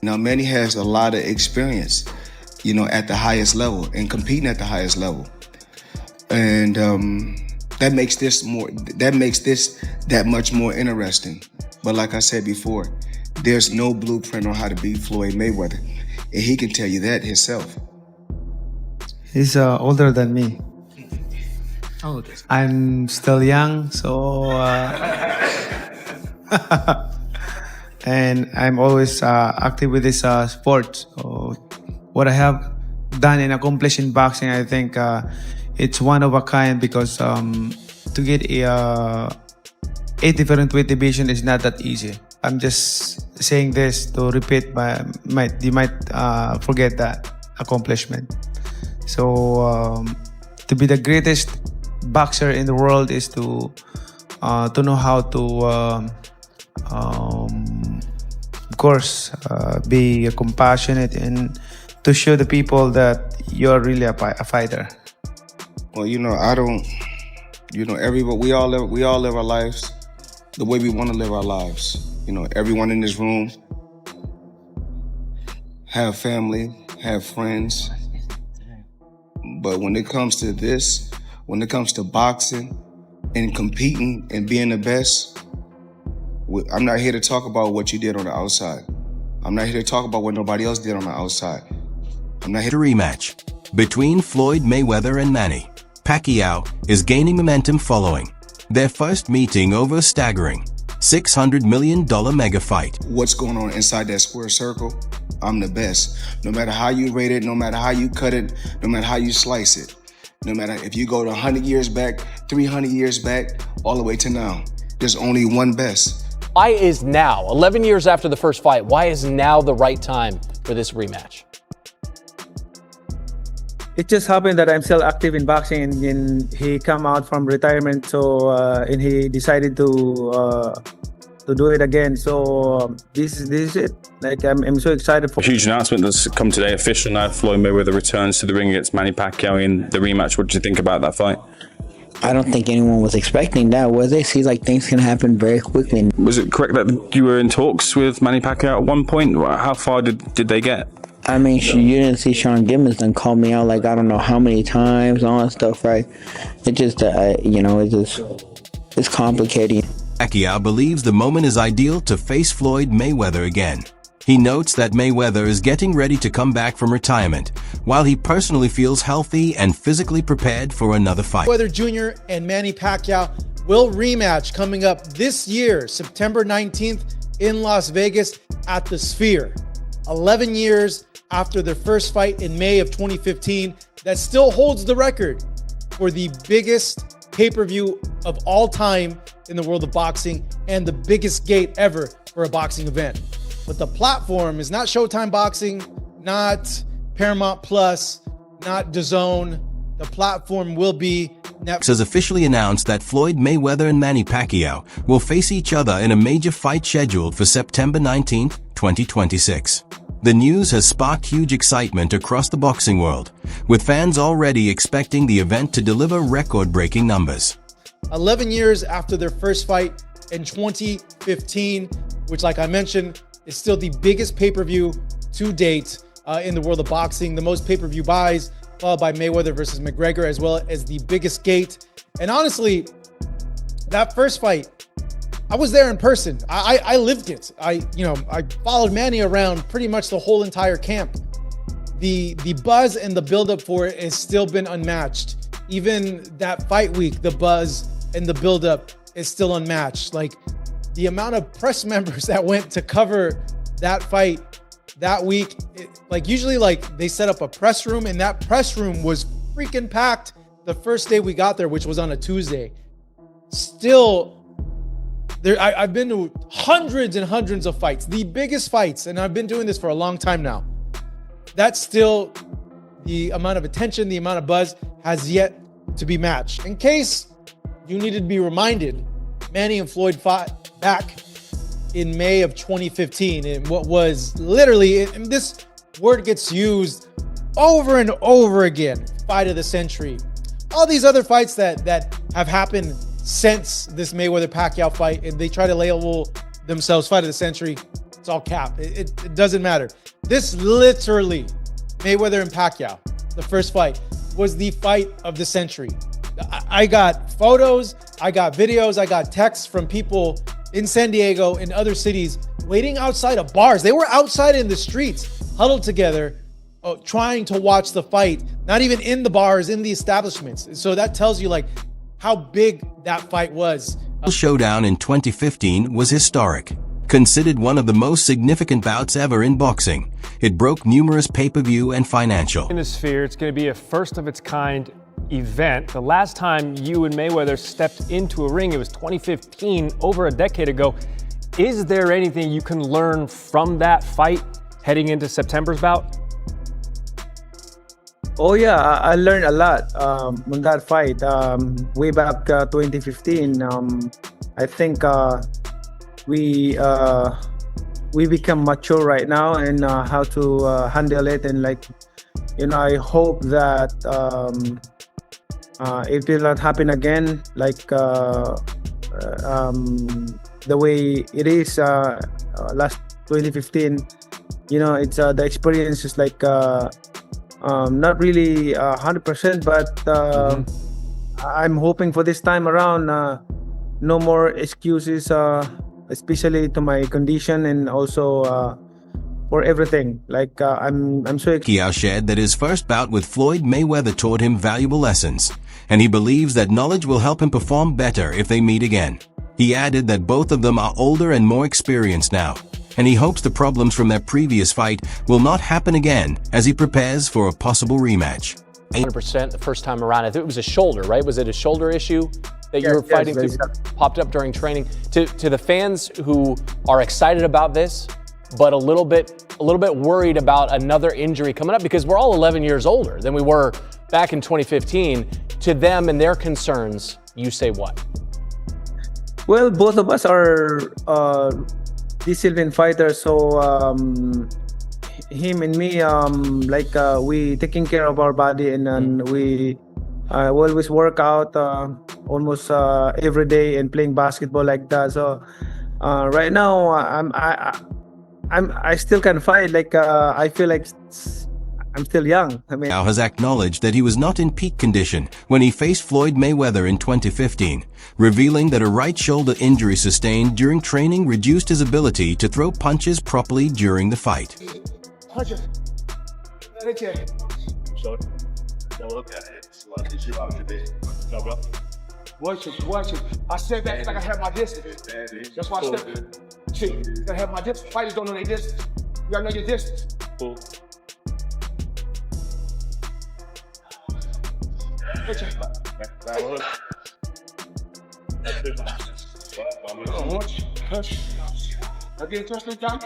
Now, Manny has a lot of experience, at the highest level and competing at the highest level. And that makes this that much more interesting. But like I said before, there's no blueprint on how to beat Floyd Mayweather. And he can tell you that himself. He's older than me. Oh, I'm still young, so and I'm always active with this sport. So what I have done and accomplished in boxing, I think it's one of a kind, because to get a 8 different weight division is not that easy. I'm just saying this to repeat, you might forget that accomplishment. So to be the greatest boxer in the world is to know how to of course be compassionate and to show the people that you're really a fighter. Well, I don't. Everybody, we all live our lives the way we want to live our lives. Everyone in this room have family, have friends. But when it comes to this, when it comes to boxing and competing and being the best, I'm not here to talk about what you did on the outside. I'm not here to talk about what nobody else did on the outside. I'm not here to rematch between Floyd Mayweather and Manny Pacquiao is gaining momentum following their first meeting over a staggering $600 million mega fight. What's going on inside that square circle? I'm the best. No matter how you rate it, no matter how you cut it, no matter how you slice it, no matter if you go to 100 years back, 300 years back, all the way to now, there's only one best. Why is now, 11 years after the first fight, why is now the right time for this rematch? It just happened that I'm still active in boxing, and he come out from retirement, so and he decided to do it again. So this is it. Like I'm so excited for a huge announcement that's come today, official now. Floyd Mayweather returns to the ring against Manny Pacquiao in the rematch. What did you think about that fight? I don't think anyone was expecting that, was they? Seems like things can happen very quickly. Was it correct that you were in talks with Manny Pacquiao at one point? How far did they get? I mean, you didn't see Sean Gibbons then call me out like I don't know how many times, all that stuff, right? It just, it's complicated. Pacquiao believes the moment is ideal to face Floyd Mayweather again. He notes that Mayweather is getting ready to come back from retirement, while he personally feels healthy and physically prepared for another fight. Mayweather Jr. and Manny Pacquiao will rematch coming up this year, September 19th in Las Vegas at the Sphere. 11 years after their first fight in May of 2015, that still holds the record for the biggest pay-per-view of all time in the world of boxing and the biggest gate ever for a boxing event. But the platform is not Showtime Boxing, not Paramount Plus, not DAZN. The platform will be Netflix. Has officially announced that Floyd Mayweather and Manny Pacquiao will face each other in a major fight scheduled for September 19, 2026. The news has sparked huge excitement across the boxing world, with fans already expecting the event to deliver record-breaking numbers. 11 years after their first fight in 2015, which, like I mentioned, is still the biggest pay-per-view to date in the world of boxing, the most pay-per-view buys, followed by Mayweather versus McGregor, as well as the biggest gate. And honestly, that first fight, I was there in person. I lived it. I followed Manny around pretty much the whole entire camp. The buzz and the buildup for it has still been unmatched. Even that fight week, the buzz and the buildup is still unmatched. Like the amount of press members that went to cover that fight that week, usually they set up a press room, and that press room was freaking packed the first day we got there, which was on a Tuesday. Still, I've been to hundreds and hundreds of fights, the biggest fights, and I've been doing this for a long time now. That's still the amount of attention, the amount of buzz has yet to be matched. In case you needed to be reminded, Manny and Floyd fought back in May of 2015 in what was literally, and this word gets used over and over again, fight of the century. All these other fights that have happened since this Mayweather-Pacquiao fight, and they try to label themselves fight of the century. It's all cap. It doesn't matter. This literally, Mayweather and Pacquiao, the first fight, was the fight of the century. I got photos, I got videos, I got texts from people in San Diego, in other cities, waiting outside of bars. They were outside in the streets, huddled together, trying to watch the fight, not even in the bars, in the establishments. So that tells you like how big that fight was. The showdown in 2015 was historic. Considered one of the most significant bouts ever in boxing, it broke numerous pay-per-view and financial. In the sphere, it's going to be a first-of-its-kind event. The last time you and Mayweather stepped into a ring, it was 2015, over a decade ago. Is there anything you can learn from that fight heading into September's bout? Oh yeah, I learned a lot on that fight. Way back 2015, I think we become mature right now and how to handle it, and I hope that it will not happen again the way it is last 2015. It's the experience is not really 100%, but I'm hoping for this time around no more excuses, especially to my condition and also for everything. I'm so excited. Pacquiao shared that his first bout with Floyd Mayweather taught him valuable lessons, and he believes that knowledge will help him perform better if they meet again. He added that both of them are older and more experienced now, and he hopes the problems from their previous fight will not happen again as he prepares for a possible rematch. 100% the first time around. I think it was a shoulder, right? Was it a shoulder issue that you were fighting through? Popped up during training. To the fans who are excited about this, but a little bit worried about another injury coming up, because we're all 11 years older than we were back in 2015. To them and their concerns, you say what? Well, both of us are disciplined fighters, so him and me, we taking care of our body, and we always work out almost every day and playing basketball like that. So right now, I still can fight. I feel like I'm still young. Pacquiao has acknowledged that he was not in peak condition when he faced Floyd Mayweather in 2015, revealing that a right shoulder injury sustained during training reduced his ability to throw punches properly during the fight. Watch it. I said that like I had my distance. That's why I stepped. See, I have my distance. Fighters don't know their distance. You gotta know your distance. I get touched with John.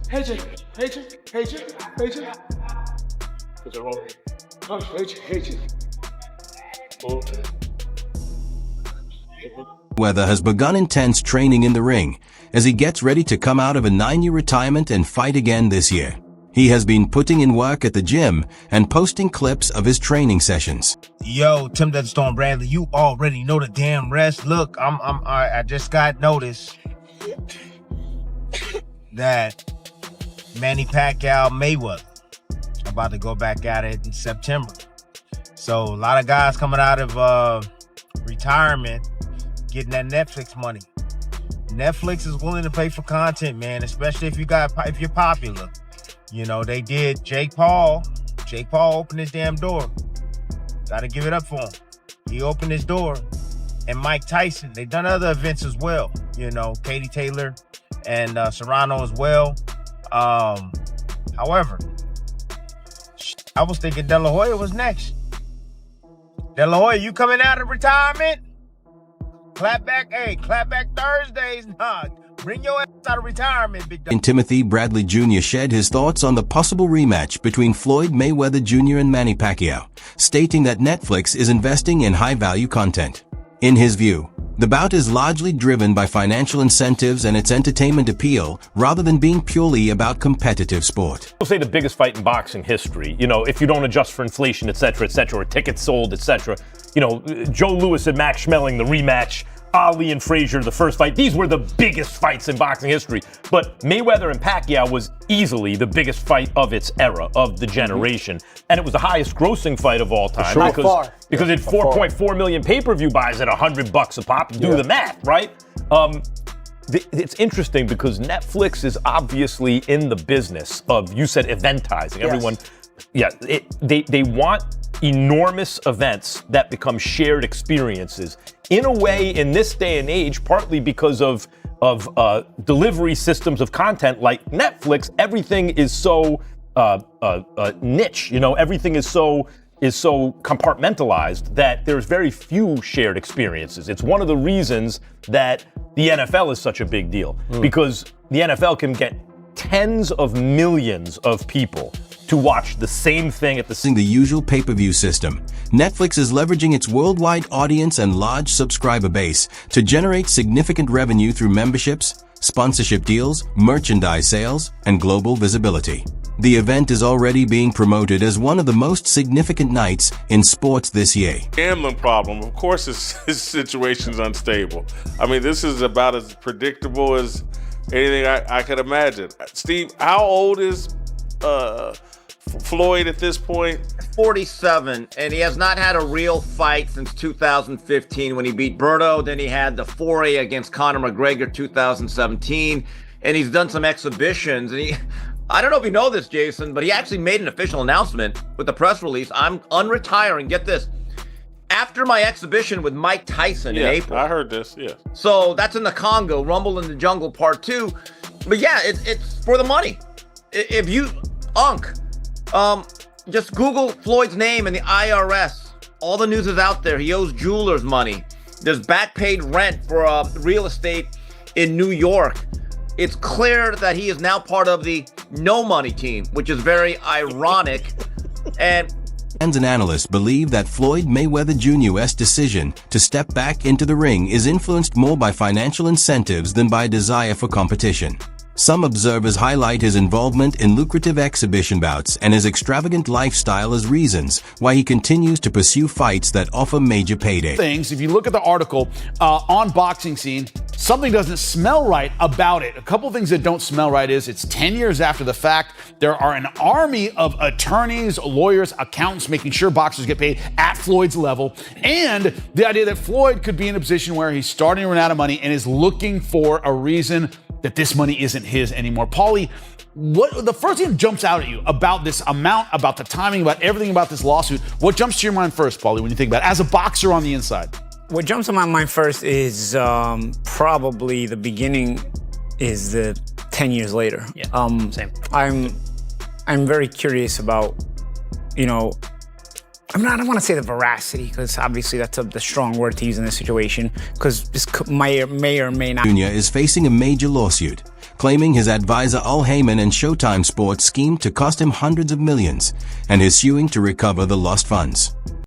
Hey, Jay. Put it wrong. Hey, Jay. Mayweather has begun intense training in the ring as he gets ready to come out of a 9-year retirement and fight again this year. He has been putting in work at the gym and posting clips of his training sessions. Yo, Tim the Storm Bradley, you already know the damn rest. Look, I just got notice that Manny Pacquiao Mayweather about to go back at it in September. So a lot of guys coming out of retirement getting that Netflix money. Netflix is willing to pay for content, man, especially if you're popular. They did Jake Paul. Jake Paul opened his damn door. Gotta give it up for him. He opened his door. And Mike Tyson, they done other events as well. Katie Taylor and Serrano as well. However, I was thinking De La Hoya was next. De La Hoya, you coming out of retirement? Clap back Thursdays. Nah, bring your ass out of retirement, big dog. And Timothy Bradley Jr. shared his thoughts on the possible rematch between Floyd Mayweather Jr. and Manny Pacquiao, stating that Netflix is investing in high-value content. In his view, the bout is largely driven by financial incentives and its entertainment appeal rather than being purely about competitive sport. We'll say the biggest fight in boxing history, if you don't adjust for inflation, et cetera, or tickets sold, et cetera. Joe Louis and Max Schmeling, the rematch Ali and Frazier, the first fight. These were the biggest fights in boxing history. But Mayweather and Pacquiao was easily the biggest fight of its era, of the generation. And it was the highest grossing fight of all time. Sure. Because it had 4.4 million pay-per-view buys at $100 a pop. Do the math, right? It's interesting because Netflix is obviously in the business of, you said, eventizing. Yes. Everyone, they want enormous events that become shared experiences. In a way, in this day and age, partly because of delivery systems of content like Netflix, everything is so niche. You know, everything is so compartmentalized that there's very few shared experiences. It's one of the reasons that the NFL is such a big deal, because the NFL can get tens of millions of people to watch the same thing at the usual pay-per-view system. Netflix is leveraging its worldwide audience and large subscriber base to generate significant revenue through memberships, sponsorship deals, merchandise sales, and global visibility. The event is already being promoted as one of the most significant nights in sports this year. Gambling problem, of course, his situation's unstable. I mean, this is about as predictable as anything I could imagine. Steve, how old is Floyd at this point? 47, and he has not had a real fight since 2015 when he beat Berto. Then he had the foray against Conor McGregor 2017, and he's done some exhibitions. And I don't know if you know this, Jason, but he actually made an official announcement with the press release. I'm unretiring. Get this. After my exhibition with Mike Tyson in April. I heard this, yes. So that's in the Congo, Rumble in the Jungle Part 2. But yeah, it's for the money. If you, just Google Floyd's name and the IRS. All the news is out there. He owes jewelers money. There's back paid rent for real estate in New York. It's clear that he is now part of the no money team, which is very ironic. And Fans and analysts believe that Floyd Mayweather Jr.'s decision to step back into the ring is influenced more by financial incentives than by desire for competition. Some observers highlight his involvement in lucrative exhibition bouts and his extravagant lifestyle as reasons why he continues to pursue fights that offer major payday. If you look at the article on Boxing Scene, something doesn't smell right about it. A couple things that don't smell right is it's 10 years after the fact. There are an army of attorneys, lawyers, accountants making sure boxers get paid at Floyd's level. And the idea that Floyd could be in a position where he's starting to run out of money and is looking for a reason that this money isn't his anymore. Paulie, what the first thing that jumps out at you about this amount, about the timing, about everything about this lawsuit, what jumps to your mind first, Paulie, when you think about it, as a boxer on the inside? What jumps to my mind first is probably the beginning is the 10 years later. Yeah, same. I'm very curious about, I don't want to say the veracity, because obviously that's the strong word to use in this situation, because this may or may not. Jr. is facing a major lawsuit, claiming his advisor Al Heyman and Showtime Sports schemed to cost him hundreds of millions, and is suing to recover the lost funds.